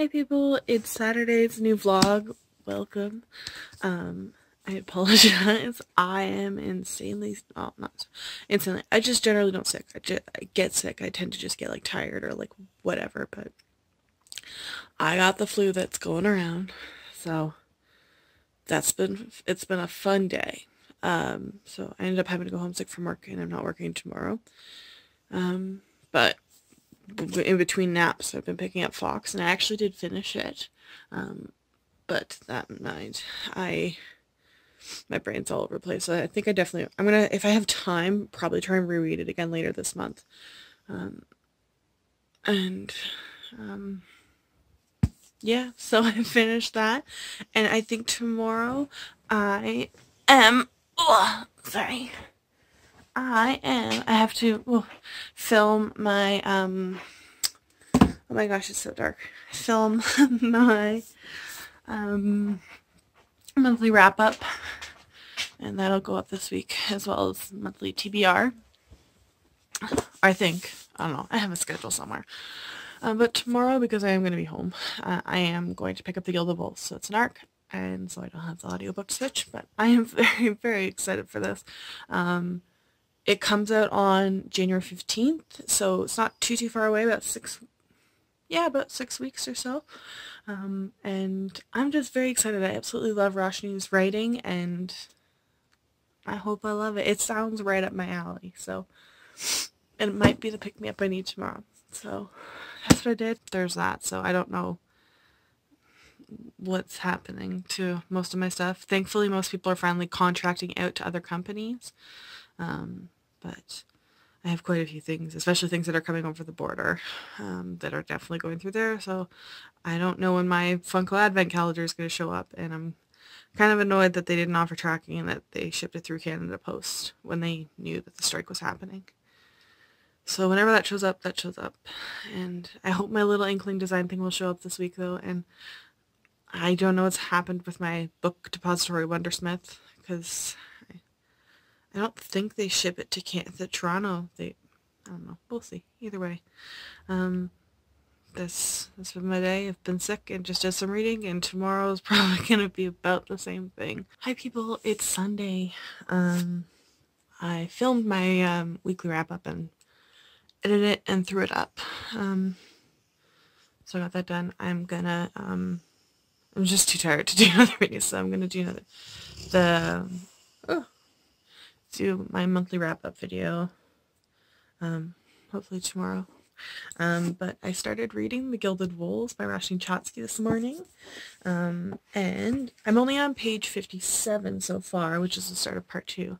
Hi people, it's Saturday's new vlog. Welcome. I apologize. I am insanely, well, not insanely, I just generally don't sick. I get sick. I tend to just get like tired or like whatever, but I got the flu that's going around. So it's been a fun day. So I ended up having to go home sick from work and I'm not working tomorrow. But in between naps I've been picking up Fox and I actually did finish it. But that night my brain's all over the place. So I think I'm gonna, if I have time, probably try and reread it again later this month. Yeah, so I finished that, and I think tomorrow I have to film my, oh my gosh, it's so dark, film my, monthly wrap-up, and that'll go up this week, as well as monthly TBR, I think. I don't know, I have a schedule somewhere. But tomorrow, because I am going to be home, I am going to pick up the Gilded Wolves, so it's an ARC, and so I don't have the audiobook switch, but I am very, very excited for this. It comes out on January 15th, so it's not too far away, about 6 weeks or so. And I'm just very excited. I absolutely love Roshni's writing, and I hope I love it. It sounds right up my alley, so, and it might be the pick-me-up I need tomorrow. So that's what I did. There's that. So I don't know what's happening to most of my stuff. Thankfully, most people are finally contracting out to other companies. But I have quite a few things, especially things that are coming over the border, that are definitely going through there. So I don't know when my Funko Advent calendar is going to show up, and I'm kind of annoyed that they didn't offer tracking and that they shipped it through Canada Post when they knew that the strike was happening. So whenever that shows up, that shows up. And I hope my little inkling design thing will show up this week, though. And I don't know what's happened with my book depository Wondersmith, because I don't think they ship it to Toronto. I don't know. We'll see. Either way. This has been my day. I've been sick and just did some reading, and tomorrow's probably going to be about the same thing. Hi people, it's Sunday. I filmed my weekly wrap-up and edited it and threw it up. So I got that done. I'm gonna, I'm just too tired to do another video, so I'm gonna do do my monthly wrap-up video, hopefully tomorrow. But I started reading The Gilded Wolves by Roshni Chotsky this morning, and I'm only on page 57 so far, which is the start of part 2,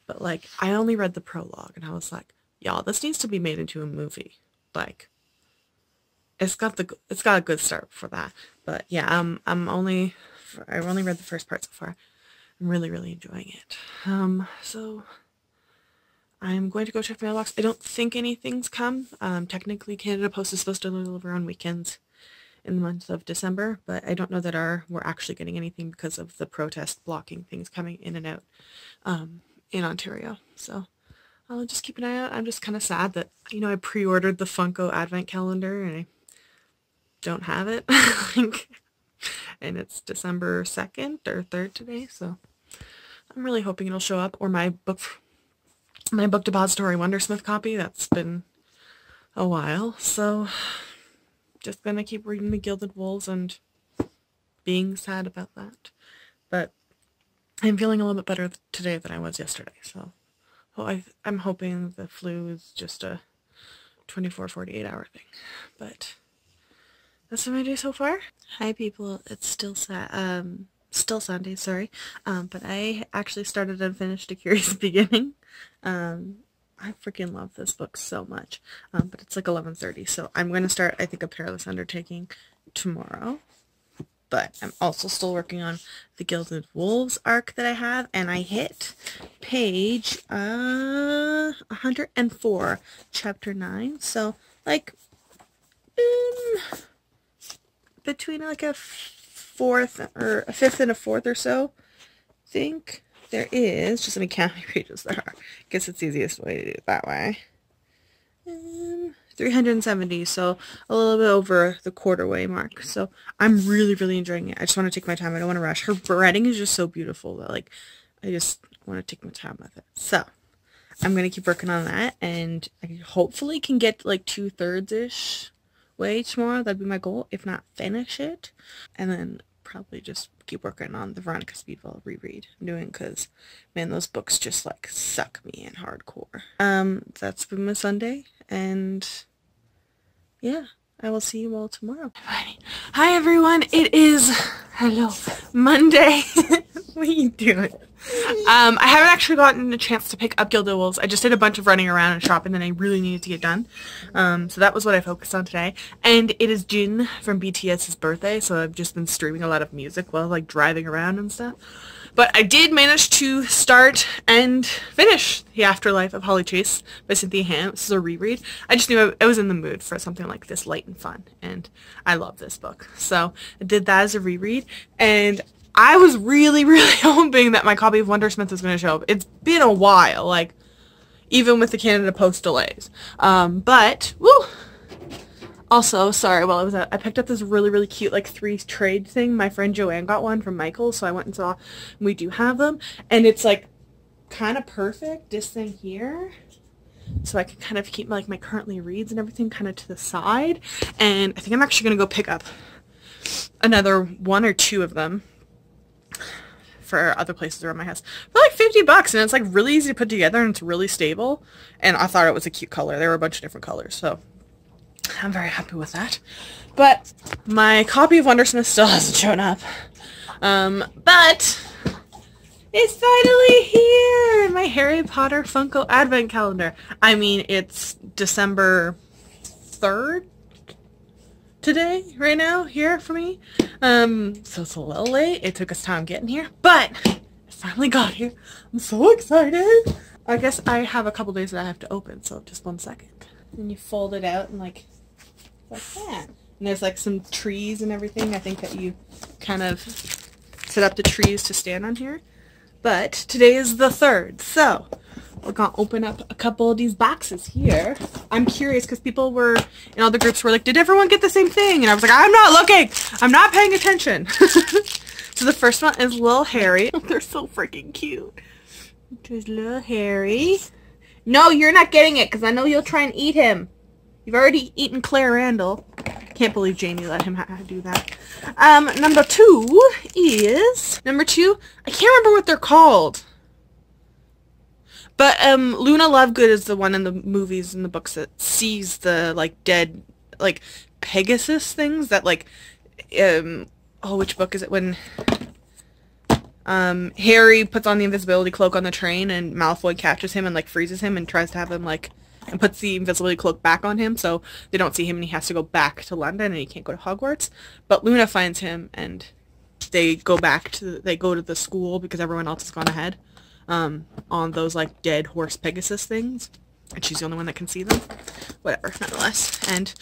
but like, I only read the prologue, and I was like, y'all, this needs to be made into a movie. Like, it's got a good start for that. But yeah, I've only read the first part so far. I'm really, really enjoying it. So I'm going to go check my mailbox. I don't think anything's come. Technically, Canada Post is supposed to deliver on weekends in the month of December, but I don't know that we're actually getting anything because of the protest blocking things coming in and out in Ontario. So I'll just keep an eye out. I'm just kind of sad that, you know, I pre-ordered the Funko Advent calendar and I don't have it. And it's December 2nd or 3rd today, so I'm really hoping it'll show up. Or my book depository Wondersmith copy. That's been a while, so just gonna keep reading The Gilded Wolves and being sad about that. But I'm feeling a little bit better today than I was yesterday, so I'm hoping the flu is just a 24-48 hour thing. But that's what I do so far. Hi people, it's still Sunday, sorry. But I actually started and finished A Curious Beginning. I freaking love this book so much. But it's like 11:30, so I'm going to start, I think, A Perilous Undertaking tomorrow. But I'm also still working on the Gilded Wolves arc that I have, and I hit page 104, chapter 9. So, like, between like a fifth and a fourth or so, I think there is. Just let me count how many pages there are. I guess it's the easiest way to do it that way. 370, so a little bit over the quarter way mark. So I'm really, really enjoying it. I just want to take my time. I don't want to rush. Her writing is just so beautiful that, like, I just want to take my time with it. So I'm going to keep working on that, and I hopefully can get like 2/3-ish way tomorrow. That'd be my goal, if not finish it. And then probably just keep working on the Veronica Speedwell reread I'm doing, because man, those books just like suck me in hardcore. That's been my Sunday, and yeah, I will see you all tomorrow. Hi everyone, it is Monday. What are you doing? I haven't actually gotten a chance to pick up Gilded Wolves. I just did a bunch of running around and shopping that I really needed to get done. So that was what I focused on today. And it is Jin from BTS's birthday, so I've just been streaming a lot of music while like driving around and stuff. But I did manage to start and finish The Afterlife of Holly Chase by Cynthia Ham. This is a reread. I just knew I was in the mood for something like this light and fun, and I love this book. So I did that as a reread, and I was really, really hoping that my copy of Wondersmith was going to show up. It's been a while, like, even with the Canada Post delays. But, woo! Also, sorry, while I was out, I picked up this really, really cute, like, 3 trade thing. My friend Joanne got one from Michael, so I went and saw, and we do have them. And it's, like, kind of perfect, this thing here. So I can kind of keep, like, my currently reads and everything kind of to the side. And I think I'm actually going to go pick up another 1 or 2 of them for other places around my house for like $50, and it's like really easy to put together, and it's really stable, and I thought it was a cute color. There were a bunch of different colors, so I'm very happy with that. But my copy of Wondersmith still hasn't shown up, but it's finally here in my Harry Potter Funko Advent Calendar. I mean, it's December 3rd today, right now, here for me. So it's a little late. It took us time getting here, but I finally got here. I'm so excited. I guess I have a couple days that I have to open, so just 1 second. And you fold it out and like that. And there's like some trees and everything. I think that you kind of set up the trees to stand on here. But today is the 3rd, so we're gonna open up a couple of these boxes here. I'm curious because people were in all the groups were like, did everyone get the same thing? And I was like, I'm not looking. I'm not paying attention. So the first one is Little Harry. Oh, they're so freaking cute. There's Little Harry. No, you're not getting it because I know you'll try and eat him. You've already eaten Claire Randall. Can't believe Jamie let him do that. Number 2 is... Number 2, I can't remember what they're called. But, Luna Lovegood is the one in the movies and the books that sees the, like, dead, like, Pegasus things that, like, oh, which book is it? When, Harry puts on the invisibility cloak on the train and Malfoy catches him and, like, freezes him and tries to have him, like, and puts the invisibility cloak back on him so they don't see him and he has to go back to London and he can't go to Hogwarts. But Luna finds him and they go back to, they go to the school because everyone else has gone ahead. On those, like, dead horse Pegasus things. And she's the only one that can see them. Whatever, nonetheless. And,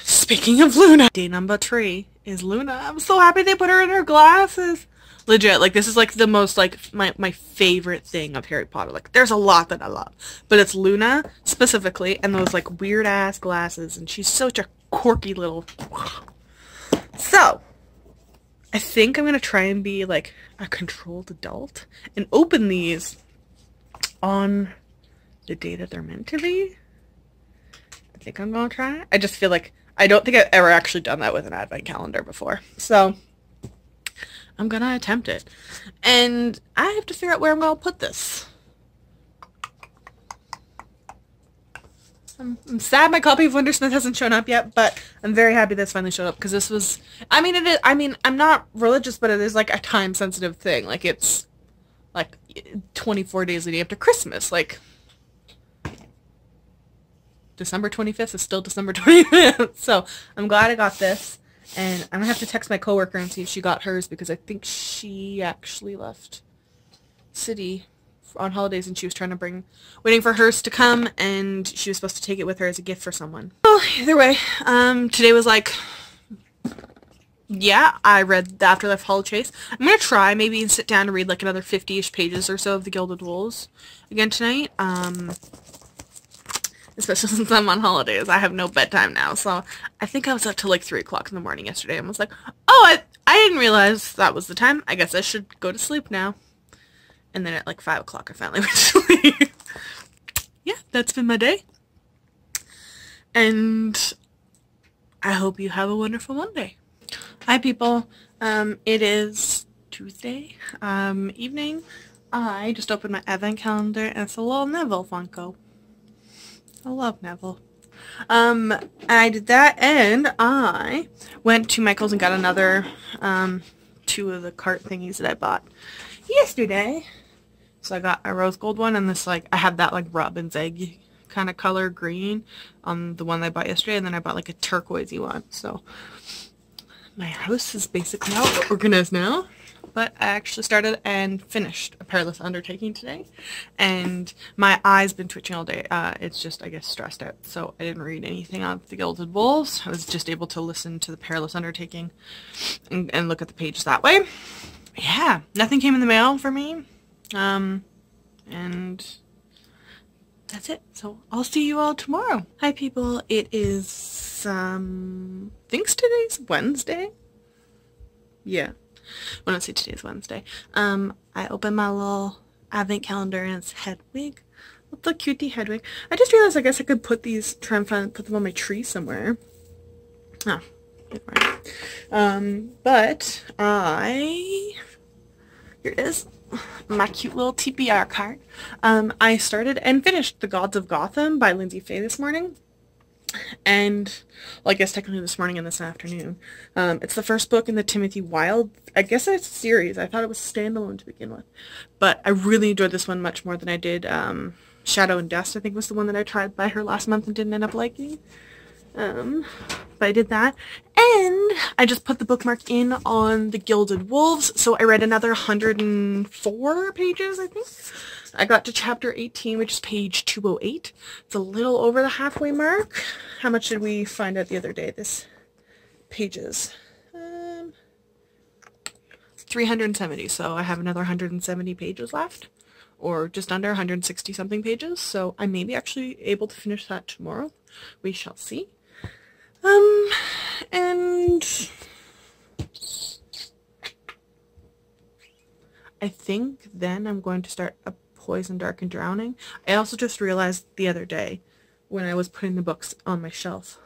speaking of Luna, day number 3 is Luna. I'm so happy they put her in her glasses. Legit, like, this is, like, the most, like, my favorite thing of Harry Potter. Like, there's a lot that I love. But it's Luna, specifically, and those, like, weird-ass glasses. And she's such a quirky little... So... I think I'm going to try and be, like, a controlled adult and open these on the day that they're meant to be. I think I'm going to try it. I just feel like I don't think I've ever actually done that with an advent calendar before. So, I'm going to attempt it. And I have to figure out where I'm going to put this. I'm sad my copy of Wondersmith hasn't shown up yet, but I'm very happy that's finally showed up because this was, I mean, it is, I mean, I'm not religious, but it is like a time-sensitive thing. Like, it's like 24 days leading up to Christmas. Like, December 25th is still December 25th. So, I'm glad I got this. And I'm going to have to text my coworker and see if she got hers because I think she actually left city on holidays and she was trying to waiting for hers to come, and she was supposed to take it with her as a gift for someone. Well, either way, today was like, yeah, I read The Afterlife of Holly Chase. I'm gonna try maybe and sit down and read like another 50-ish pages or so of The Gilded Wolves again tonight. especially since I'm on holidays. I have no bedtime now, so I think I was up till like 3 o'clock in the morning yesterday and was like, oh, I didn't realize that was the time. I guess I should go to sleep now. And then at like 5 o'clock I finally went to sleep. Yeah, that's been my day. And I hope you have a wonderful Monday. Hi people, it is Tuesday evening. I just opened my advent calendar and it's a little Neville Funko. I love Neville. I did that and I went to Michael's and got another 2 of the cart thingies that I bought yesterday. So I got a rose gold one and this, like, I have that like robin's egg kind of color green on the one that I bought yesterday, and then I bought like a turquoisey one. So my house is basically all organized now. But I actually started and finished A Perilous Undertaking today, and my eye's been twitching all day. It's just, I guess, stressed out, so I didn't read anything on The Gilded Wolves. I was just able to listen to The Perilous Undertaking and look at the page that way. Yeah, nothing came in the mail for me, and that's it. So I'll see you all tomorrow. Hi people, it is, I think today's Wednesday? Yeah. When I say today's Wednesday. I opened my little advent calendar and it's Hedwig. What's a cutie Hedwig? I just realized I guess I could put these, try and put them on my tree somewhere. Oh, but here it is. My cute little TBR card. I started and finished The Gods of Gotham by Litsy this morning. And, well, I guess technically this morning and this afternoon. It's the first book in the Timothy Wilde, I guess it's a series. I thought it was standalone to begin with. But I really enjoyed this one much more than I did Shadow and Dust, I think was the one that I tried by her last month and didn't end up liking. But I did that. And I just put the bookmark in on The Gilded Wolves, so I read another 104 pages, I think. I got to chapter 18, which is page 208. It's a little over the halfway mark. How much did we find out the other day? This pages. 370, so I have another 170 pages left. Or just under 160 something pages, so I may be actually able to finish that tomorrow. We shall see. And I think then I'm going to start a Poison, Dark, and Drowning. I also just realized the other day when I was putting the books on my shelf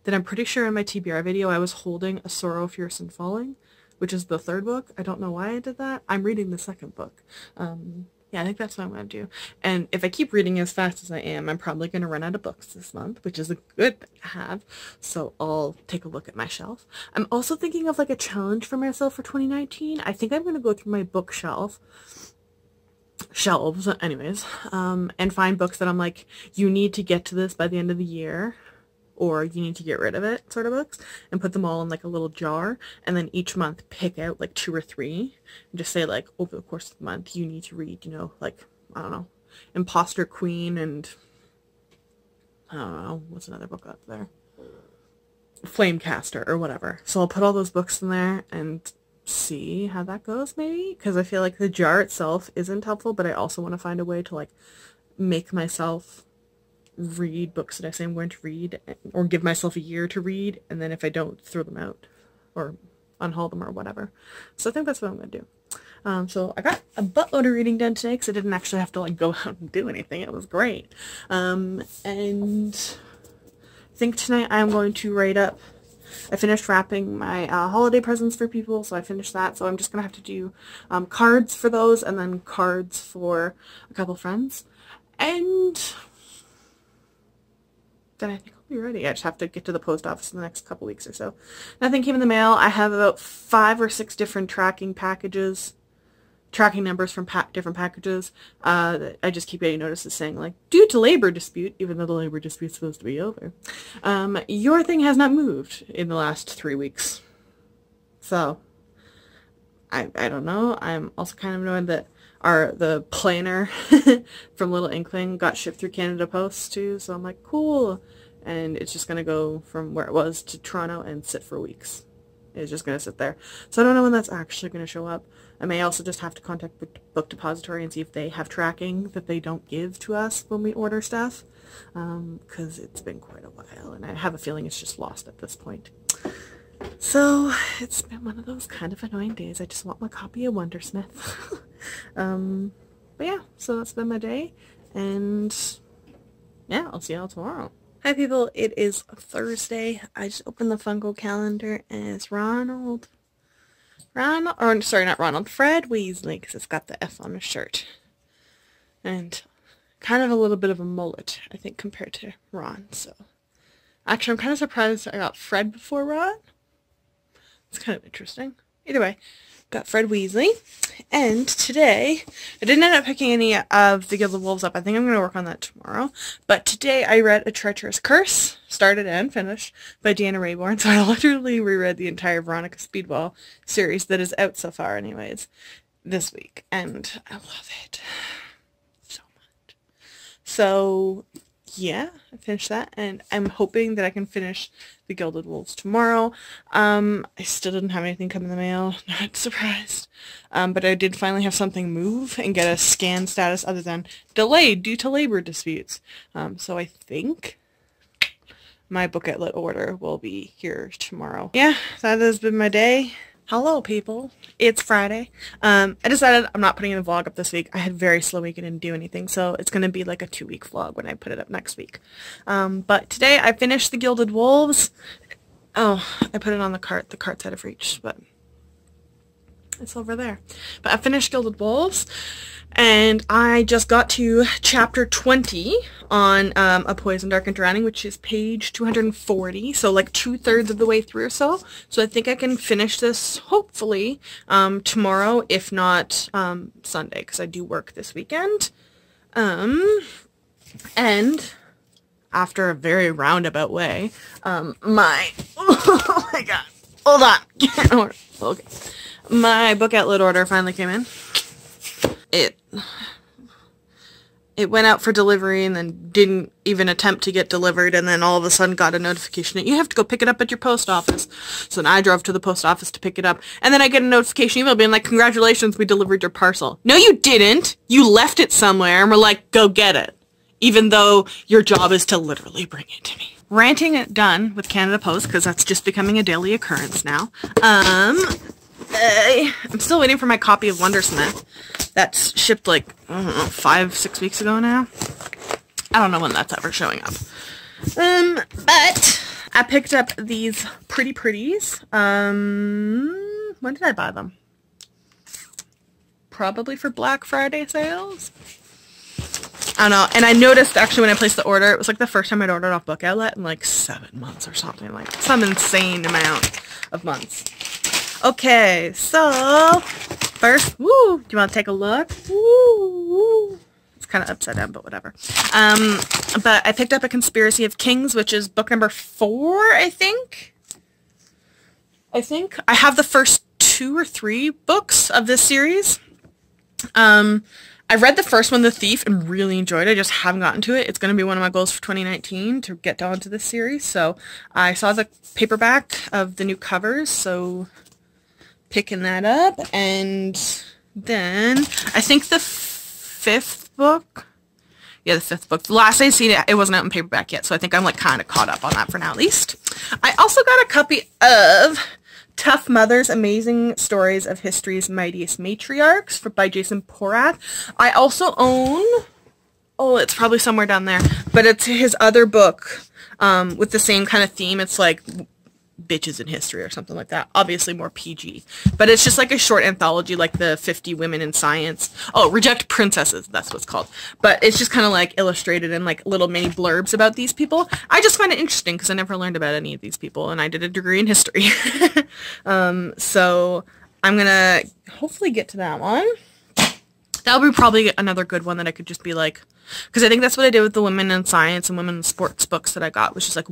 that I'm pretty sure in my TBR video I was holding A Sorrow Fierce and Falling, which is the 3rd book. I don't know why I did that. I'm reading the 2nd book. Yeah, I think that's what I'm going to do. And if I keep reading as fast as I am, I'm probably going to run out of books this month, which is a good thing to have. So I'll take a look at my shelf. I'm also thinking of like a challenge for myself for 2019. I think I'm going to go through my bookshelves anyways, and find books that I'm like, you need to get to this by the end of the year, or you need to get rid of it sort of books, and put them all in like a little jar, and then each month pick out like 2 or 3 and just say like, over the course of the month you need to read, you know, like, I don't know, Imposter Queen and I don't know, what's another book up there, Flamecaster or whatever. So I'll put all those books in there and see how that goes, maybe, because I feel like the jar itself isn't helpful, but I also want to find a way to like make myself read books that I say I'm going to read, or give myself a year to read, and then if I don't, throw them out or unhaul them or whatever. So I think that's what I'm going to do. So I got a buttload of reading done today because I didn't actually have to like go out and do anything. It was great. And I think tonight I'm going to write up, I finished wrapping my holiday presents for people, so I finished that. So I'm just going to have to do cards for those, and then cards for a couple friends. And then I think I'll be ready. I just have to get to the post office in the next couple weeks or so. Nothing came in the mail. I have about 5 or 6 different tracking numbers from different packages. I just keep getting notices saying like, due to labor dispute, even though the labor dispute's supposed to be over, your thing has not moved in the last 3 weeks. So I don't know. I'm also kind of annoyed that the planner from Little Inkling got shipped through Canada Post too, so I'm like, cool, and it's just gonna go from where it was to Toronto and sit for weeks is just going to sit there. So I don't know when that's actually going to show up. I may also just have to contact Book Depository and see if they have tracking that they don't give to us when we order stuff. Because it's been quite a while, and I have a feeling it's just lost at this point. So it's been one of those kind of annoying days. I just want my copy of Wondersmith. But yeah, so that's been my day, and yeah, I'll see y'all tomorrow. Hi people, it is Thursday. I just opened the Funko calendar, and it's Fred Weasley, because it's got the F on his shirt. And kind of a little bit of a mullet, I think, compared to Ron, so. Actually, I'm kind of surprised I got Fred before Ron. It's kind of interesting. Either way, got Fred Weasley. And today, I didn't end up picking any of the Gilded Wolves up. I think I'm going to work on that tomorrow. But today I read A Treacherous Curse, started and finished, by Deanna Raybourn. So I literally reread the entire Veronica Speedwell series that is out so far anyways this week. And I love it so much. So yeah, I finished that, and I'm hoping that I can finish the Gilded Wolves tomorrow. I still didn't have anything come in the mail, not surprised. But I did finally have something move and get a scan status other than delayed due to labor disputes. So I think my book at Lit order will be here tomorrow. Yeah, that has been my day. Hello people, it's Friday. I decided I'm not putting in a vlog up this week. I had a very slow week and didn't do anything, so it's going to be like a 2-week vlog when I put it up next week. But today I finished the Gilded Wolves. Oh, I put it on the cart. The cart's out of reach, but it's over there. But I finished Gilded Wolves, and I just got to chapter 20 on A Poison, Dark, and Drowning, which is page 240, so like 2/3 of the way through or so. So I think I can finish this, hopefully, tomorrow, if not Sunday, because I do work this weekend. And after a very roundabout way, oh my god, hold on. Okay. My book at Lit order finally came in. It went out for delivery and then didn't even attempt to get delivered, and then all of a sudden got a notification that you have to go pick it up at your post office. So then I drove to the post office to pick it up, and then I get a notification email being like, congratulations, we delivered your parcel. No, you didn't! You left it somewhere and we're like, go get it. Even though your job is to literally bring it to me. Ranting done with Canada Post, because that's just becoming a daily occurrence now. I'm still waiting for my copy of Wondersmith. That's shipped like, I don't know, 5-6 weeks ago now. I don't know when that's ever showing up. But I picked up these pretties. When did I buy them? Probably for Black Friday sales. I don't know. And I noticed actually when I placed the order, it was like the first time I'd ordered off Book Outlet in like 7 months or something, like some insane amount of months. Okay, so first, woo, do you want to take a look? Woo. It's kind of upside down, but whatever. But I picked up A Conspiracy of Kings, which is book number 4, I think. I have the first 2 or 3 books of this series. I read the first one, The Thief, and really enjoyed it. I just haven't gotten to it. It's going to be one of my goals for 2019 to get down to this series. So I saw the paperback of the new covers, so picking that up. And then I think the 5th book. Yeah, the 5th book. The last I seen it, it wasn't out in paperback yet, so I think I'm like kind of caught up on that for now at least. I also got a copy of Tough Mothers, Amazing Stories of History's Mightiest Matriarchs by Jason Porath. I also own, oh, it's probably somewhere down there, but it's his other book with the same kind of theme. It's like Bitches in History or something like that. Obviously more PG. But it's just like a short anthology, like the 50 Women in Science. Oh, Reject Princesses, that's what it's called. But it's just kind of like illustrated in like little mini blurbs about these people. I just find it interesting because I never learned about any of these people, and I did a degree in history. So I'm gonna hopefully get to that one. That'll be probably another good one that I could just be like, because I think that's what I did with the Women in Science and Women in Sports books that I got, which is like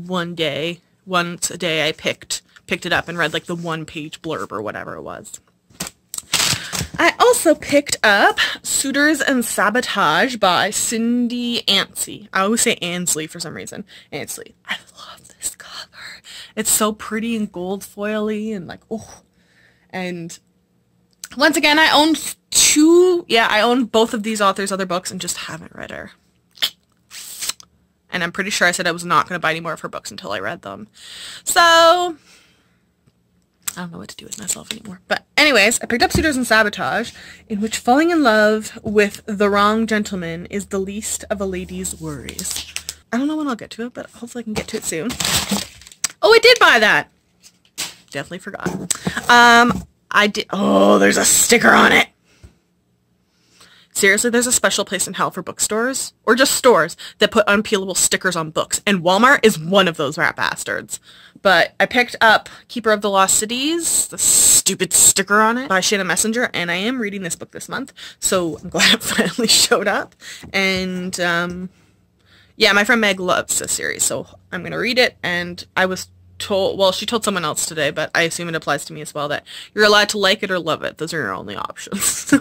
once a day I picked it up and read like the 1-page blurb or whatever it was. I also picked up Suitors and Sabotage by Cindy Anstey. I always say Ansley for some reason. Ansley. I love this cover. It's so pretty and gold foily and like, oh. And once again, I own I own both of these authors' other books and just haven't read her. And I'm pretty sure I said I was not going to buy any more of her books until I read them. So, I don't know what to do with myself anymore. But anyways, I picked up Suitors and Sabotage, in which falling in love with the wrong gentleman is the least of a lady's worries. I don't know when I'll get to it, but hopefully I can get to it soon. Oh, I did buy that! Definitely forgot. I did. Oh, there's a sticker on it! Seriously, there's a special place in hell for bookstores, or just stores, that put unpeelable stickers on books, and Walmart is one of those rat bastards. But I picked up Keeper of the Lost Cities, the stupid sticker on it, by Shanna Messenger, and I am reading this book this month, so I'm glad it finally showed up. And, yeah, my friend Meg loves this series, so I'm going to read it, and I was told, well, she told someone else today, but I assume it applies to me as well, that you're allowed to like it or love it. Those are your only options.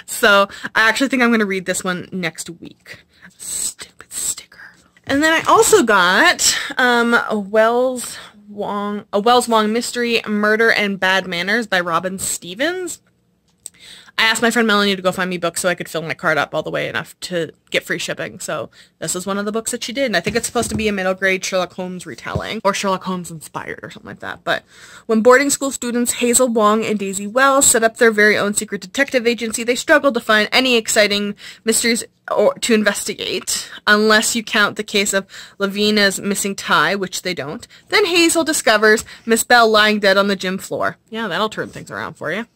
So I actually think I'm going to read this one next week. Stupid sticker. And then I also got a Wells Wong Mystery, Murder and Bad Manners by Robin Stevens. I asked my friend Melanie to go find me books so I could fill my cart up all the way enough to get free shipping. So this is one of the books that she did. And I think it's supposed to be a middle grade Sherlock Holmes retelling, or Sherlock Holmes inspired or something like that. But when boarding school students Hazel Wong and Daisy Wells set up their very own secret detective agency, they struggled to find any exciting mysteries to investigate, unless you count the case of Lavina's missing tie, which they don't. Then Hazel discovers Miss Bell lying dead on the gym floor. Yeah, that'll turn things around for you.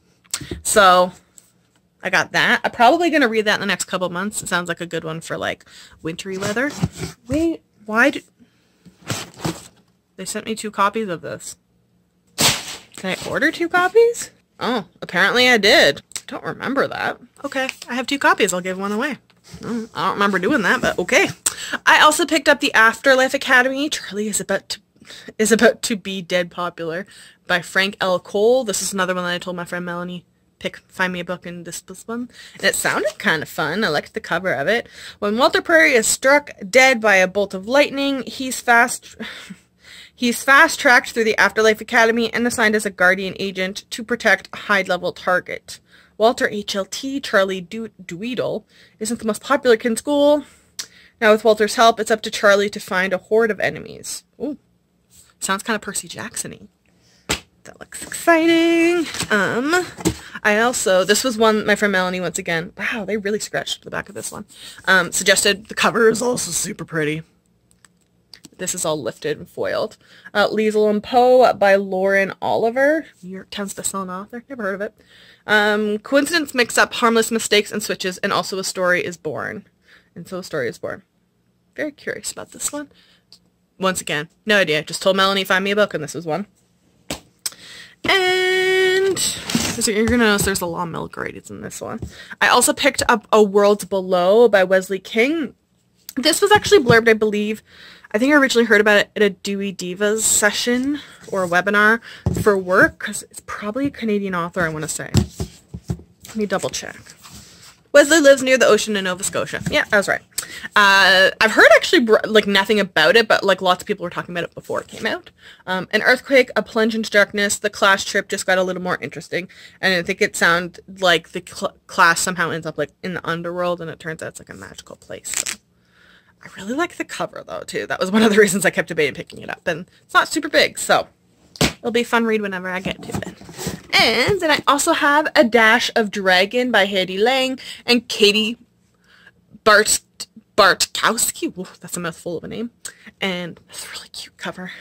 So I got that. I'm probably going to read that in the next couple months. It sounds like a good one for, like, wintry weather. Wait, why did... They sent me 2 copies of this. Can I order 2 copies? Oh, apparently I did. I don't remember that. Okay, I have 2 copies. I'll give one away. I don't remember doing that, but okay. I also picked up The Afterlife Academy. Charlie is about to be dead popular by Frank L. Cole. This is another one that I told my friend Melanie find me a book in this one. And it sounded kind of fun. I liked the cover of it. When Walter Prairie is struck dead by a bolt of lightning, he's fast-tracked through the Afterlife Academy and assigned as a guardian agent to protect a high-level target. Walter HLT, Charlie Dweedle, isn't the most popular kid in school. Now with Walter's help, it's up to Charlie to find a horde of enemies. Ooh, sounds kind of Percy Jackson-y. That looks exciting. This was one my friend Melanie, once again, wow, they really scratched the back of this one, suggested. The cover is also super pretty. This is all lifted and foiled. Liesl and Poe by Lauren Oliver, New York Times bestselling author, never heard of it. Coincidence mix up harmless mistakes and switches, and also a story is born. And so a story is born. Very curious about this one. Once again, no idea, just told Melanie find me a book, and this was one. And so you're going to notice there's a lot of milk grades in this one. I also picked up A World Below by Wesley King. This was actually blurbed, I believe. I think I originally heard about it at a Dewey Divas session or a webinar for work, because it's probably a Canadian author, I want to say. Let me double check. Wesley lives near the ocean in Nova Scotia. Yeah, I was right. I've heard actually like nothing about it, but like lots of people were talking about it before it came out. An earthquake, a plunge into darkness, the class trip just got a little more interesting, and I think it sounded like the class somehow ends up like in the underworld, and it turns out it's like a magical place. So. I really like the cover though too. That was one of the reasons I kept debating picking it up, and it's not super big, so it'll be a fun read whenever I get to it. And then I also have A Dash of Dragon by Hedy Lang and Katie Bartkowski. Whoa, that's a mouthful of a name. And it's a really cute cover.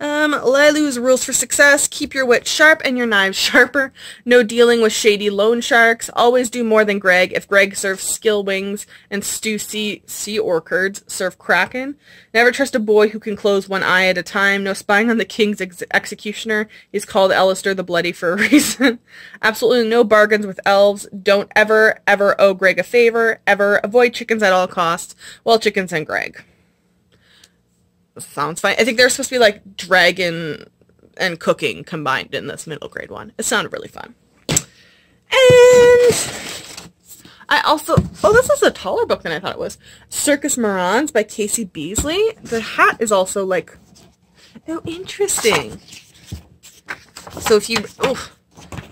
Lilu's rules for success: keep your wit sharp and your knives sharper. No dealing with shady loan sharks. Always do more than Greg. If Greg serves skill wings and stew sea orchids, serve kraken. Never trust a boy who can close one eye at a time. No spying on the king's executioner. He's called Alistair the Bloody for a reason. Absolutely no bargains with elves. Don't ever owe Greg a favor. Ever avoid chickens at all costs. Well, chickens and Greg. Sounds fine. I think they're supposed to be like dragon and cooking combined in this middle grade one. It sounded really fun. And I also, oh, this is a taller book than I thought it was. Circus Morons by Casey Beasley. The hat is also like Oh, interesting. So if you, oh,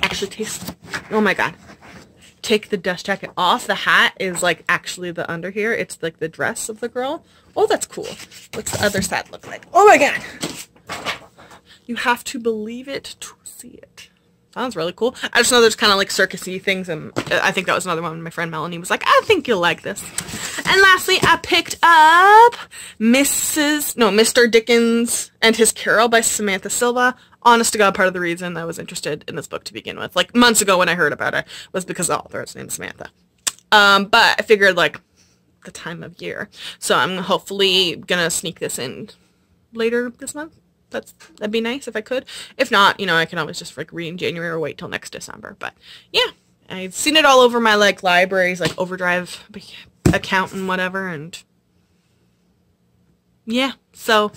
actually taste, oh my god. Take the dust jacket off. The hat is like actually the under here. It's like the dress of the girl. Oh, that's cool. What's the other side look like? Oh my god. You have to believe it to see it. Sounds really cool. I just know there's kind of like circusy things, and I think that was another one my friend Melanie was like, I think you'll like this. And lastly, I picked up Mr. Dickens and His Carol by Samantha Silva. Honest to God, part of the reason I was interested in this book to begin with, like months ago when I heard about it, was because the author is named Samantha. But I figured like the time of year. So I'm hopefully gonna sneak this in later this month. That'd be nice if I could. If not, you know, I can always just like read in January or wait till next December. But yeah, I've seen it all over my like libraries, like Overdrive account and whatever, and yeah, so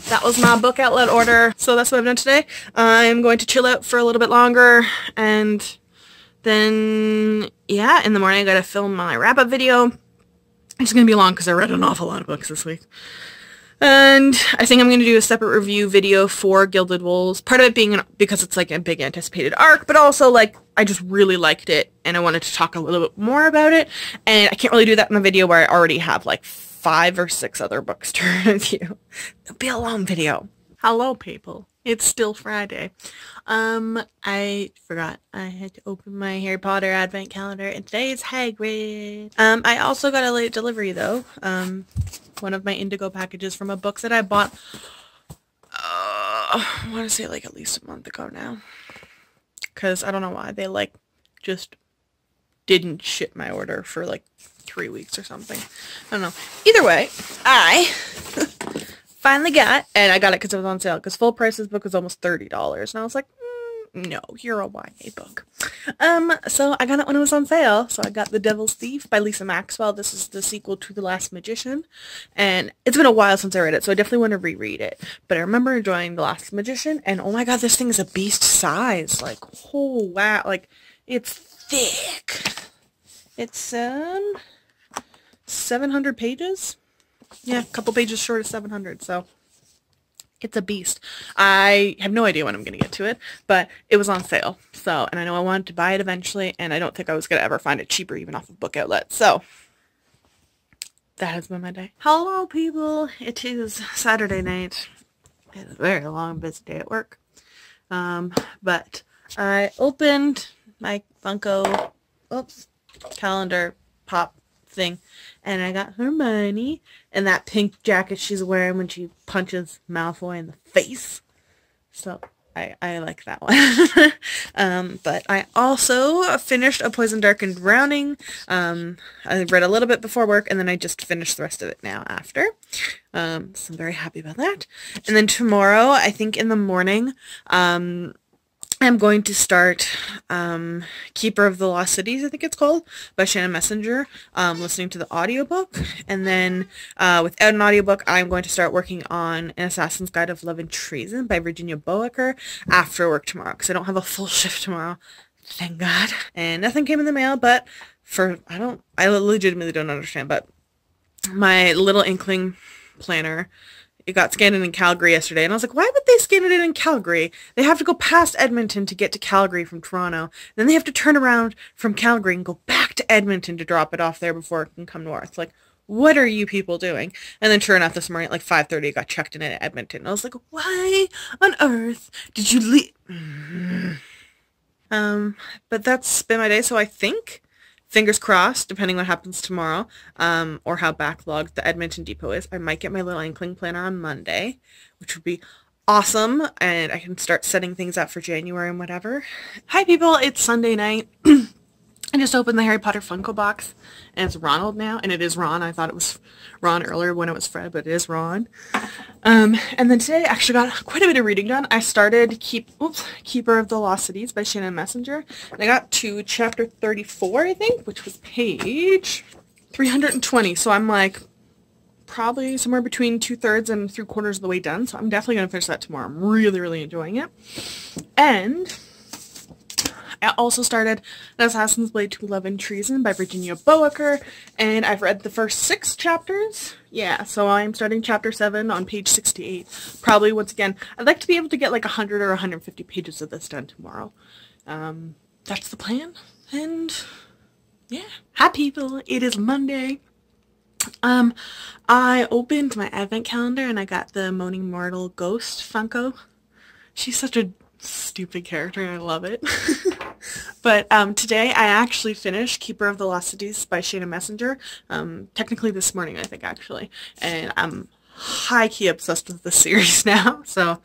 that was my book outlet order. So that's what I've done today. I'm going to chill out for a little bit longer, and then yeah, in the morning I gotta film my wrap-up video. It's gonna be long because I read an awful lot of books this week. And I think I'm going to do a separate review video for Gilded Wolves. Part of it being because it's like a big anticipated arc, but also like I just really liked it and I wanted to talk a little bit more about it. And I can't really do that in the video where I already have like 5 or 6 other books to review. It'll be a long video. Hello, people. It's still Friday. I forgot I had to open my Harry Potter advent calendar, and today is Hagrid. I also got a late delivery though. One of my Indigo packages from a book that I bought, I want to say like at least a month ago now. Because I don't know why they like just didn't ship my order for like 3 weeks or something. I don't know. Either way, I finally got, and I got it because it was on sale, because full price this book was almost $30, and I was like, no, you're a YA book. So I got it when it was on sale. So I got The Devil's Thief by Lisa Maxwell. This is the sequel to The Last Magician, and it's been a while since I read it, so I definitely want to reread it. But I remember enjoying The Last Magician, and oh my god, this thing is a beast size. Like, oh wow, like, it's thick. It's 700 pages? Yeah, a couple pages short of 700, so it's a beast. I have no idea when I'm going to get to it, but it was on sale. So, and I know I wanted to buy it eventually, and I don't think I was going to ever find it cheaper even off of Book Outlet. So, that has been my day. Hello, people. It is Saturday night. It's a very long, busy day at work. But I opened my Funko, calendar pop thing, and I got Hermione and that pink jacket she's wearing when she punches Malfoy in the face. So I like that one. But I also finished A Poison Dark and Drowning. I read a little bit before work, and then I just finished the rest of it now after. So I'm very happy about that. And then tomorrow, I think in the morning, I'm going to start Keeper of the Lost Cities, I think it's called, by Shannon Messenger, listening to the audiobook. And then without an audiobook, I'm going to start working on An Assassin's Guide of Love and Treason by Virginia Boecker after work tomorrow, because I don't have a full shift tomorrow. Thank God. And nothing came in the mail, but I legitimately don't understand, but my little Inkling planner, it got scanned in Calgary yesterday, and I was like, why would they scan it in Calgary? They have to go past Edmonton to get to Calgary from Toronto. Then they have to turn around from Calgary and go back to Edmonton to drop it off there before it can come north. Like, what are you people doing? And then sure enough, this morning at like 5:30, it got checked in at Edmonton. And I was like, why on earth did you leave? But that's been my day, so I think, fingers crossed, depending what happens tomorrow, or how backlogged the Edmonton depot is, I might get my little Inkling planner on Monday, which would be awesome, and I can start setting things up for January and whatever. Hi people, it's Sunday night. I just opened the Harry Potter Funko box, and it's Ronald now, and it is Ron. I thought it was Ron earlier when it was Fred, but it is Ron. And then today I actually got quite a bit of reading done. I started Keeper of the Lost Cities by Shannon Messenger, and I got to chapter 34, I think, which was page 320, so I'm like probably somewhere between 2/3 and 3/4 of the way done, so I'm definitely going to finish that tomorrow. I'm really, really enjoying it. And I also started An Assassin's Blade to Love and Treason by Virginia Boaker, and I've read the first 6 chapters. Yeah, so I'm starting chapter 7 on page 68. Probably, once again, I'd like to be able to get like 100 or 150 pages of this done tomorrow. That's the plan, and yeah. Hi people, it is Monday. I opened my advent calendar and I got the Moaning Mortal Ghost Funko. She's such a stupid character and I love it. But today I actually finished Keeper of the Lost Cities by Shayna Messenger. Technically this morning, I think, actually. And I'm high-key obsessed with the series now, so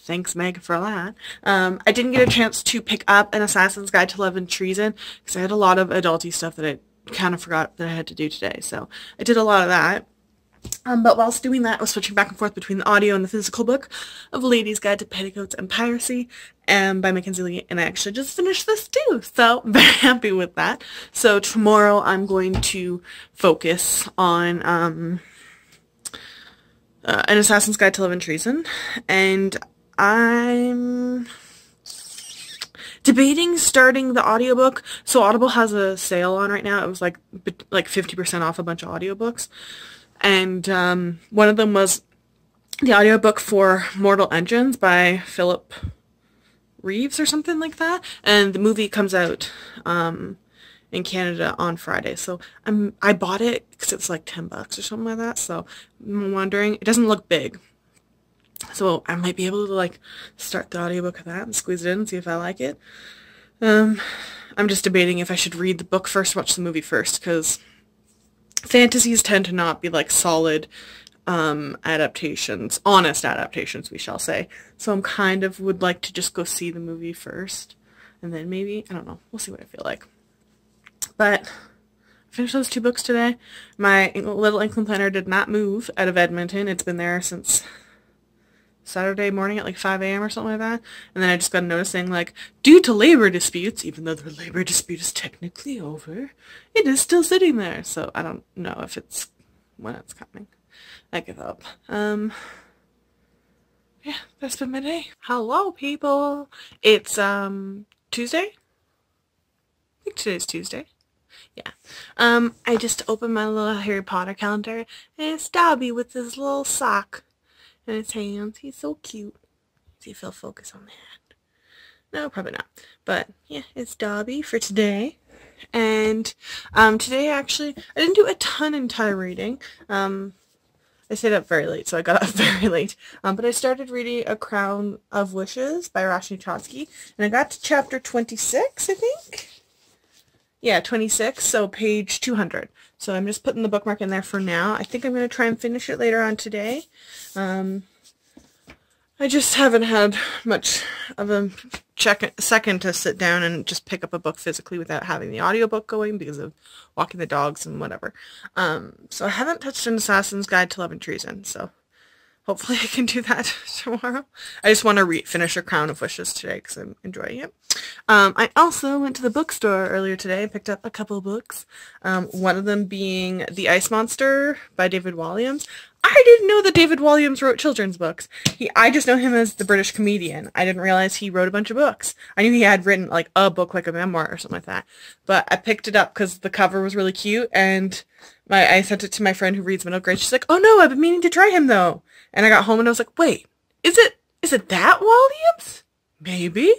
thanks Meg for that. I didn't get a chance to pick up An Assassin's Guide to Love and Treason because I had a lot of adulty stuff that I kind of forgot that I had to do today, so I did a lot of that. But whilst doing that, I was switching back and forth between the audio and the physical book of Lady's Guide to Petticoats and Piracy by Mackenzie Lee, and I actually just finished this too, so very happy with that. So tomorrow I'm going to focus on An Assassin's Guide to Love and Treason, and I'm debating starting the audiobook. So Audible has a sale on right now. It was like 50% off a bunch of audiobooks. And one of them was the audiobook for Mortal Engines by Philip Reeves or something like that. And the movie comes out in Canada on Friday. So I bought it because it's like $10 or something like that. So I'm wondering, it doesn't look big. So I might be able to like start the audiobook of that and squeeze it in and see if I like it. I'm just debating if I should read the book first, watch the movie first, because fantasies tend to not be like solid adaptations, honest adaptations, we shall say. So I'm kind of would like to just go see the movie first, and then maybe, I don't know, we'll see what I feel like. But I finished those 2 books today. My little Inkling planner did not move out of Edmonton. It's been there since Saturday morning at like 5 a.m. or something like that. And then I just got a notice saying like, due to labor disputes, even though the labor dispute is technically over, it is still sitting there. So I don't know if it's when it's coming. I give up. Yeah, that's been my day. Hello people. It's Tuesday? I think today's Tuesday. Yeah. I just opened my little Harry Potter calendar, and it's Dobby with his little sock in his hands. He's so cute. See if he'll focus on that. No, probably not. But yeah, it's Dobby for today. And today actually, I didn't do a ton in Thai reading. I stayed up very late, so I got up very late. But I started reading A Crown of Wishes by Roshni Chotsky, and I got to chapter 26, I think. Yeah, 26, so page 200. So I'm just putting the bookmark in there for now. I think I'm going to try and finish it later on today. I just haven't had much of a second to sit down and just pick up a book physically without having the audiobook going because of walking the dogs and whatever. So I haven't touched An Assassin's Guide to Love and Treason, so hopefully I can do that tomorrow. I just want to finish A Crown of Wishes today because I'm enjoying it. I also went to the bookstore earlier today and picked up a couple of books. One of them being The Ice Monster by David Walliams. I didn't know that David Walliams wrote children's books. I just know him as the British comedian. I didn't realize he wrote a bunch of books. I knew he had written like a book, like a memoir or something like that. But I picked it up because the cover was really cute, and I sent it to my friend who reads middle grade. She's like, "Oh no, I've been meaning to try him though." And I got home and I was like, "Wait, is it that Walliams? Maybe."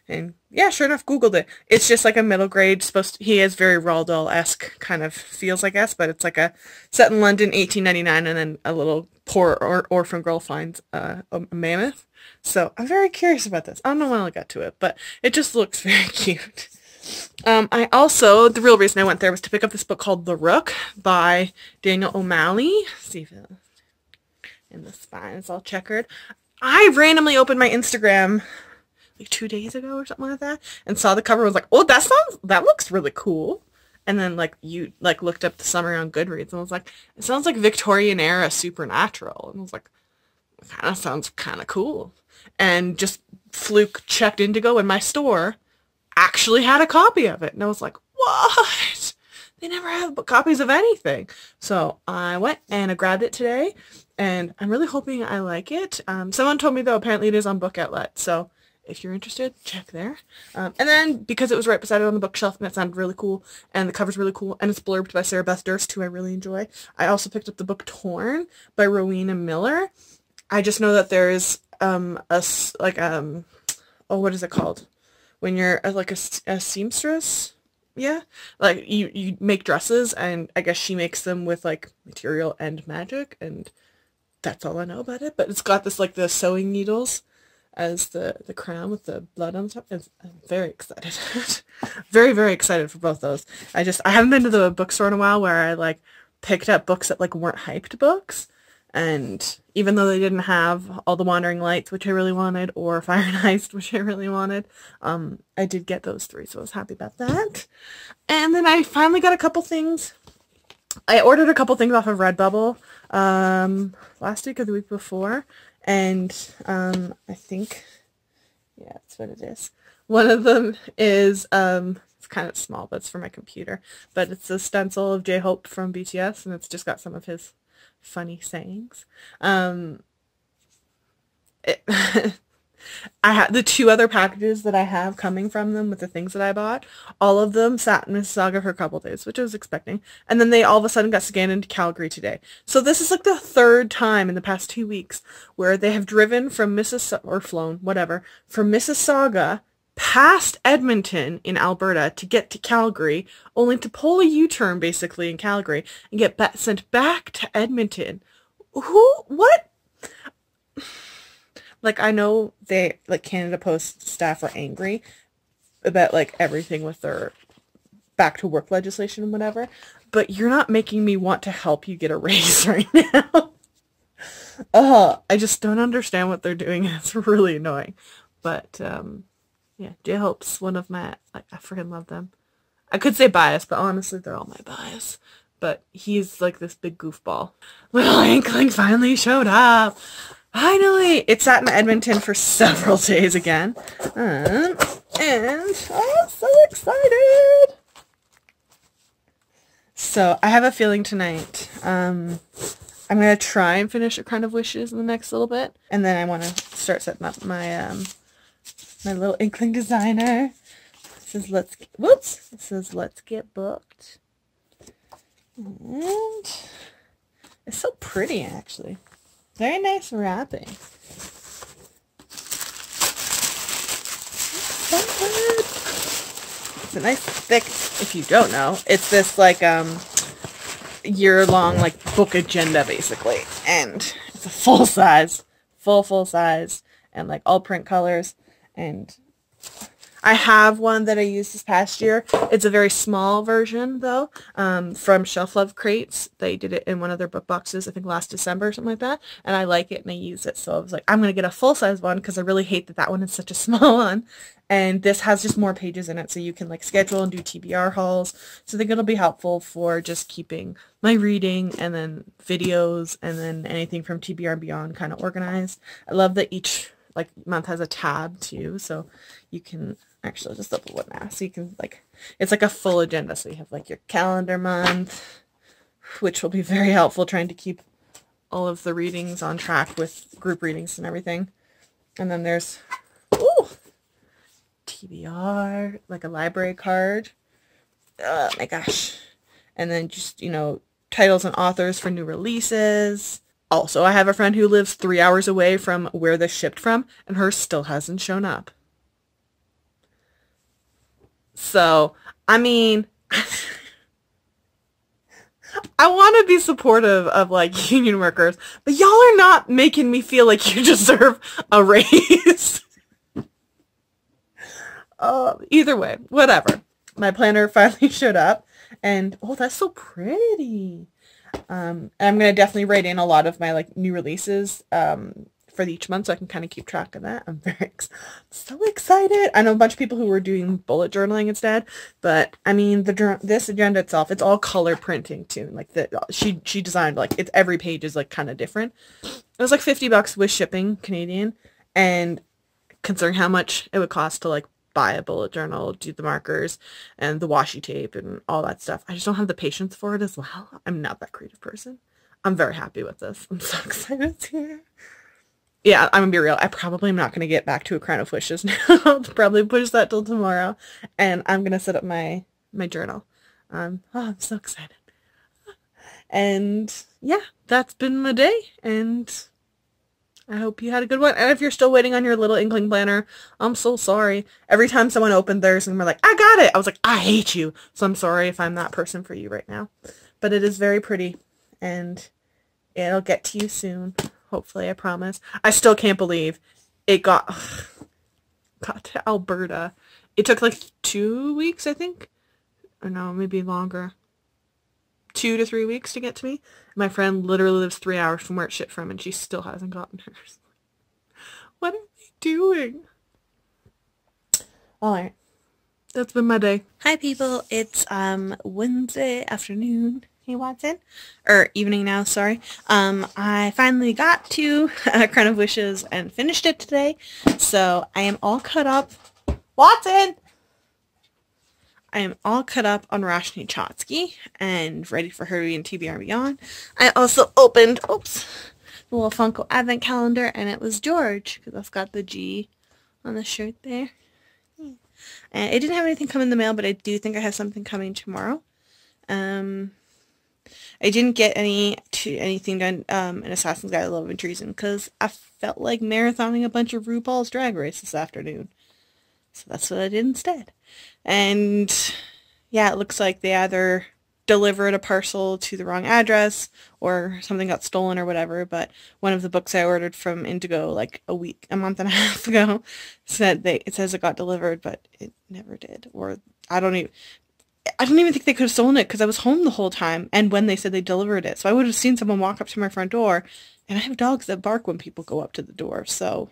And yeah, sure enough, Googled it. It's just like a middle grade, he is very Roald Dahl-esque kind of feels, I guess, but it's like a set in London, 1899, and then a little poor orphan girl finds a mammoth. So I'm very curious about this. I don't know when I'll get to it, but it just looks very cute. I also, the real reason I went there was to pick up this book called The Rook by Daniel O'Malley. Let's see if and the spine is all checkered. I randomly opened my Instagram like 2 days ago or something like that, and saw the cover and was like, oh, that looks really cool. And then like you like looked up the summary on Goodreads and was like, it sounds like Victorian era supernatural, and I was like, it kind of sounds kind of cool. And just fluke checked Indigo, and my store actually had a copy of it, and I was like, what? They never have copies of anything. So I went and I grabbed it today, and I'm really hoping I like it. Someone told me though apparently it is on Book Outlet, so if you're interested, check there. And then because it was right beside it on the bookshelf and it sounded really cool and the cover's really cool and it's blurbed by Sarah Beth Durst, who I really enjoy, I also picked up the book Torn by Rowena Miller. I just know that there's what is it called? When you're like a seamstress? Yeah, like you make dresses, and I guess she makes them with like material and magic, and that's all I know about it. But it's got this like the sewing needles as the crown with the blood on top. I'm very excited. Very, very excited for both those. I haven't been to the bookstore in a while where I like picked up books that like weren't hyped books. And even though they didn't have all the Wandering Lights, which I really wanted, or Fire and Ice, which I really wanted, I did get those 3, so I was happy about that. And then I finally got a couple things. I ordered a couple things off of Redbubble last week or the week before, and I think, yeah, that's what it is. One of them is, it's kind of small, but it's for my computer, but it's a stencil of J-Hope from BTS, and it's just got some of his funny sayings. I have the 2 other packages that I have coming from them with the things that I bought. All of them sat in Mississauga for a couple days, which I was expecting. And then they all of a sudden got scanned into Calgary today. So this is like the 3rd time in the past 2 weeks where they have driven from Mississauga, or flown, whatever, from Mississauga past Edmonton in Alberta to get to Calgary, only to pull a U-turn basically in Calgary and get sent back to Edmonton. What? Like, I know they, like, Canada Post staff are angry about, like, everything with their back to work legislation and whatever, but you're not making me want to help you get a raise right now. I just don't understand what they're doing. It's really annoying. But, yeah, J-Hope's one of my, like, I freaking love them. I could say bias, but honestly, they're all my bias. But he's, like, this big goofball. Little Inkling finally showed up. Finally! It sat in Edmonton for several days again. And I'm so excited! So, I have a feeling tonight, I'm going to try and finish A Crown of Wishes in the next little bit. And then I want to start setting up my, my little Inkling designer. It says, let's get booked. And it's so pretty, actually. Very nice wrapping. It's a nice thick, if you don't know, it's this like year-long like book agenda basically. And it's a full size, full size, and like all print colors. And I have one that I used this past year. It's a very small version, though, from Shelf Love Crates. They did it in one of their book boxes, I think last December or something like that, and I like it and I use it. So I was like, I'm going to get a full-size one because I really hate that one is such a small one. And this has just more pages in it, so you can like schedule and do TBR hauls. So I think it'll be helpful for just keeping my reading and then videos and then anything from TBR and beyond kind of organized. I love that each like month has a tab too, so you can actually just open one now. So you can like, it's like a full agenda. So you have like your calendar month, which will be very helpful trying to keep all of the readings on track with group readings and everything. And then there's, ooh, TBR, like a library card. Oh my gosh. And then just, you know, titles and authors for new releases. Also, I have a friend who lives 3 hours away from where this shipped from, and hers still hasn't shown up. So, I mean, I want to be supportive of, like, union workers, but y'all are not making me feel like you deserve a raise. Either way, whatever. My planner finally showed up, and, oh, that's so pretty. And I'm going to definitely write in a lot of my like new releases for each month so I can kind of keep track of that. I'm so excited. I know a bunch of people who were doing bullet journaling instead, but I mean this agenda itself, it's all color printing too. Like she designed like it's every page is like kind of different. It was like $50 with shipping Canadian, and considering how much it would cost to like buy a bullet journal, do the markers and the washi tape and all that stuff, I just don't have the patience for it as well. I'm not that creative person. I'm very happy with this. I'm so excited it's here. yeah, I'm gonna be real. I probably am not gonna get back to a Crown of Wishes now. I'll probably push that till tomorrow, and I'm gonna set up my journal. Oh, I'm so excited. And yeah, that's been my day, and I hope you had a good one. And if you're still waiting on your little inkling planner, I'm so sorry. Every time someone opened theirs and were like, I got it, I was like, I hate you. So I'm sorry if I'm that person for you right now. But it is very pretty, and it'll get to you soon. Hopefully, I promise. I still can't believe it got to Alberta. It took like 2 weeks, I think. Or no, maybe longer. 2 to 3 weeks to get to me. My friend literally lives 3 hours from where it shipped from, and she still hasn't gotten hers. What are they doing? Alright. That's been my day. Hi, people. It's Wednesday afternoon. Hey, Watson. Or evening now, sorry. I finally got to Crown of Wishes and finished it today. So I am all caught up. Watson! I am all caught up on Roshni Chotsky and ready for her to be in TBR Beyond. I also opened, the little Funko Advent Calendar, and it was George, because I've got the G on the shirt there. And it didn't have anything come in the mail, but I do think I have something coming tomorrow. I didn't get anything done in Assassin's Guide Love and Treason because I felt like marathoning a bunch of RuPaul's Drag Race this afternoon. So that's what I did instead. And yeah, it looks like they either delivered a parcel to the wrong address or something got stolen or whatever, but one of the books I ordered from Indigo like a month and a half ago it says it got delivered, but it never did. Or I don't even think they could have stolen it because I was home the whole time and when they said they delivered it. So I would have seen someone walk up to my front door, and I have dogs that bark when people go up to the door. So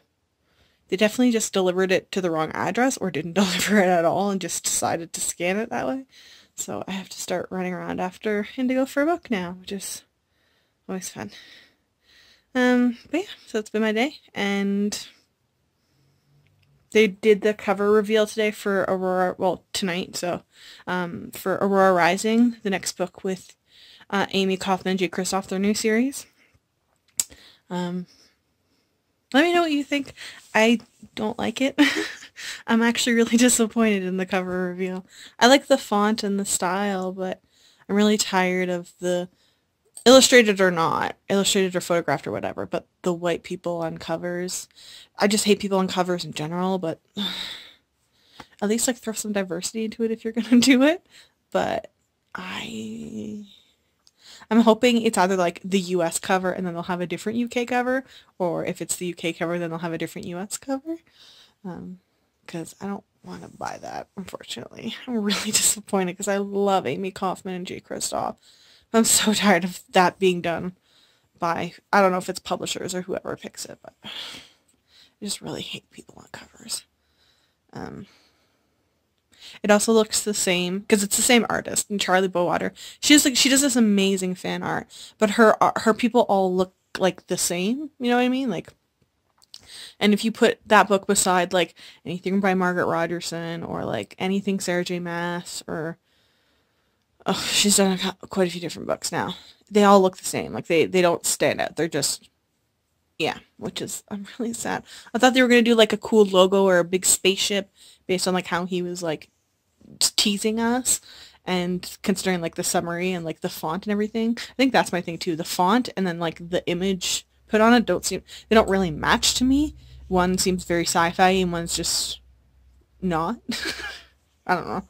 they definitely just delivered it to the wrong address or didn't deliver it at all and just decided to scan it that way. So I have to start running around after Indigo for a book now, which is always fun. But yeah, so it's been my day, and they did the cover reveal today for Aurora, well, tonight, so, for Aurora Rising, the next book with Amy Kaufman and Jay Kristoff, their new series. Let me know what you think. I don't like it. I'm actually really disappointed in the cover reveal. I like the font and the style, but I'm really tired of the illustrated or not, illustrated or photographed or whatever, but the white people on covers. I just hate people on covers in general, but at least like throw some diversity into it if you're gonna do it. But I'm hoping it's either like the US cover and then they'll have a different UK cover, or if it's the UK cover then they'll have a different US cover. Because I don't want to buy that, unfortunately. I'm really disappointed because I love Amy Kaufman and Jay Kristoff. I'm so tired of that being done by, I don't know if it's publishers or whoever picks it, but I just really hate people on covers. It also looks the same, because it's the same artist, and Charlie Bowater. She does this amazing fan art, but her people all look like the same, you know what I mean? Like, and if you put that book beside, like, anything by Margaret Rogerson, or, like, anything Sarah J. Maas, or, oh, she's done quite a few different books now. They all look the same. Like, they don't stand out. They're just, yeah, which is, I'm really sad. I thought they were going to do, like, a cool logo or a big spaceship based on, like, how he was, like, teasing us, and considering, like, the summary and, like, the font and everything. I think that's my thing, too. The font and then, like, the image put on it they don't really match to me. One seems very sci-fi and one's just not. I don't know.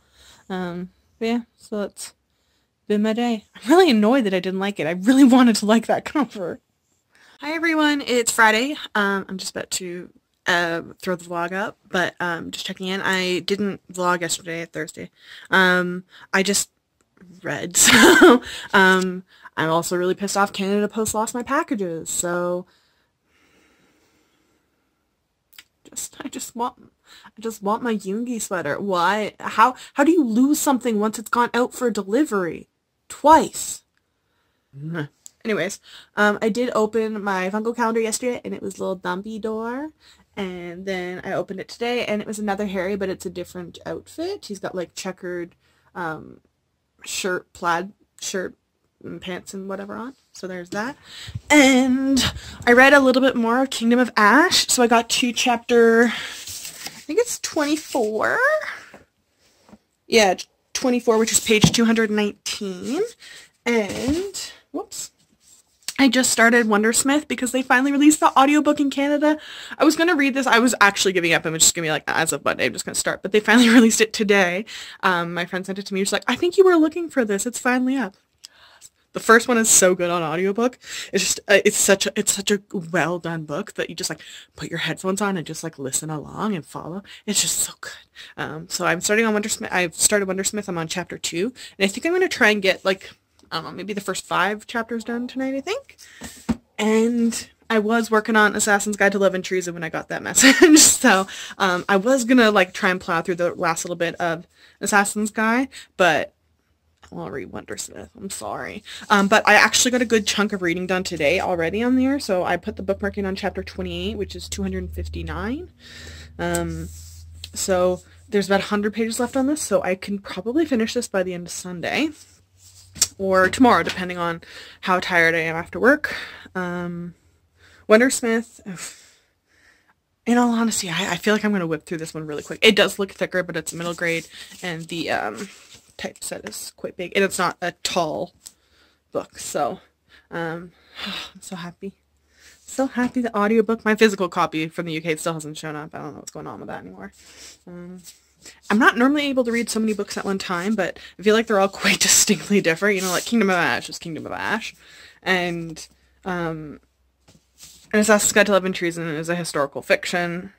But yeah, so that's been my day. I'm really annoyed that I didn't like it. I really wanted to like that cover. Hi everyone, it's Friday. I'm just about to throw the vlog up, but just checking in. I didn't vlog yesterday, Thursday. I just read, so I'm also really pissed off Canada Post lost my packages, so I just want my Yoongi sweater. Why? How do you lose something once it's gone out for delivery? Twice. Anyways, I did open my Funko calendar yesterday, and it was little Dumbledore. And then I opened it today, and it was another Harry, but it's a different outfit. He's got, like, checkered, plaid shirt, pants and whatever on. So there's that. And I read a little bit more of Kingdom of Ash. So I got to chapter, I think it's 24. Yeah, 24, which is page 219. And, whoops. I just started Wondersmith because they finally released the audiobook in Canada. I was going to read this. I was actually giving up. I'm just going to be like, as of Monday, I'm just going to start. But they finally released it today. My friend sent it to me. She's like, I think you were looking for this. It's finally up. The first one is so good on audiobook. It's just, it's such a well done book that you just like put your headphones on and just like listen along and follow. It's just so good. So I'm starting on Wondersmith. I've started Wondersmith. I'm on chapter 2. And I think I'm going to try and get like, I don't know, maybe the first 5 chapters done tonight, I think. And I was working on Assassin's Guide to Love and Treason when I got that message. So I was going to like try and plow through the last little bit of Assassin's Guide, but I'll read Wondersmith. I'm sorry. But I actually got a good chunk of reading done today already on there. So I put the bookmarking on chapter 28, which is 259. So there's about 100 pages left on this. So I can probably finish this by the end of Sunday or tomorrow, depending on how tired I am after work. Wondersmith, in all honesty, I feel like I'm going to whip through this one really quick. It does look thicker, but it's middle grade, and the typeset is quite big, and it's not a tall book, so I'm so happy. So happy the audiobook. My physical copy from the UK still hasn't shown up. I don't know what's going on with that anymore. I'm not normally able to read so many books at one time, but I feel like they're all quite distinctly different. You know, like Kingdom of Ash is Kingdom of Ash, and Assassin's Guide to Love and Treason is a historical fiction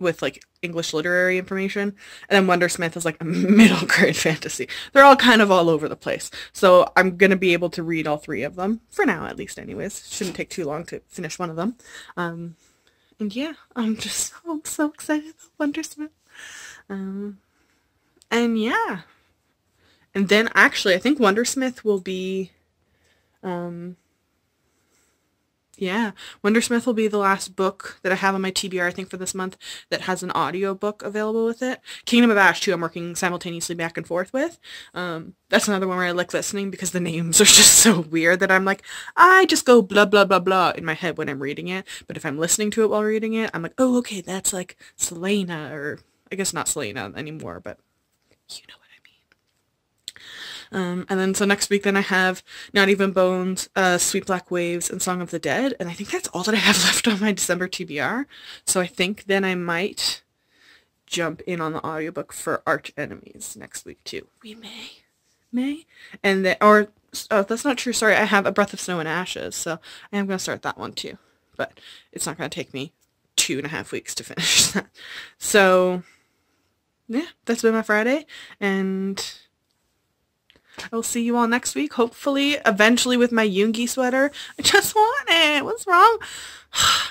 with like English literary information, and then Wondersmith is like a middle grade fantasy. They're all kind of all over the place. So I'm gonna be able to read all 3 of them for now, at least. Anyways, shouldn't take too long to finish one of them. And yeah, I'm so excited about Wondersmith. And yeah, and then actually I think Wondersmith will be yeah, Wondersmith will be the last book that I have on my TBR, I think, for this month that has an audio book available with it. Kingdom of Ash, too, I'm working simultaneously back and forth with. That's another one where I like listening because the names are just so weird that I'm like, I just go blah, blah, blah, blah in my head when I'm reading it. But if I'm listening to it while reading it, I'm like, oh, okay, that's like Selena, or I guess not Selena anymore, but you know what I mean. And then so next week then I have Not Even Bones, Sweet Black Waves, and Song of the Dead, and I think that's all that I have left on my December TBR. So I think then I might jump in on the audiobook for Arch Enemies next week too. We may, and then, or oh, that's not true. Sorry, I have A Breath of Snow and Ashes, so I am going to start that one too. But it's not going to take me 2.5 weeks to finish that. So yeah, that's been my Friday, and I'll see you all next week, hopefully, eventually with my Yoongi sweater. I just want it. What's wrong?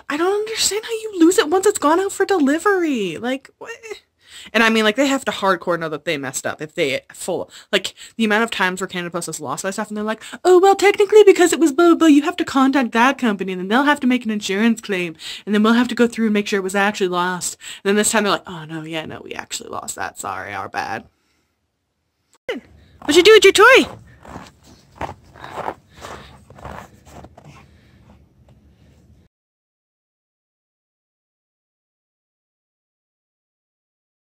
I don't understand how you lose it once it's gone out for delivery. Like, what? And I mean, like, they have to hardcore know that they messed up if they like, the amount of times where Canada Post has lost that stuff, and they're like, oh, well, technically, because it was blah, blah, blah, you have to contact that company, and then they'll have to make an insurance claim, and then we'll have to go through and make sure it was actually lost. And then this time they're like, oh, no, yeah, no, we actually lost that. Sorry, our bad. What'd you do with your toy?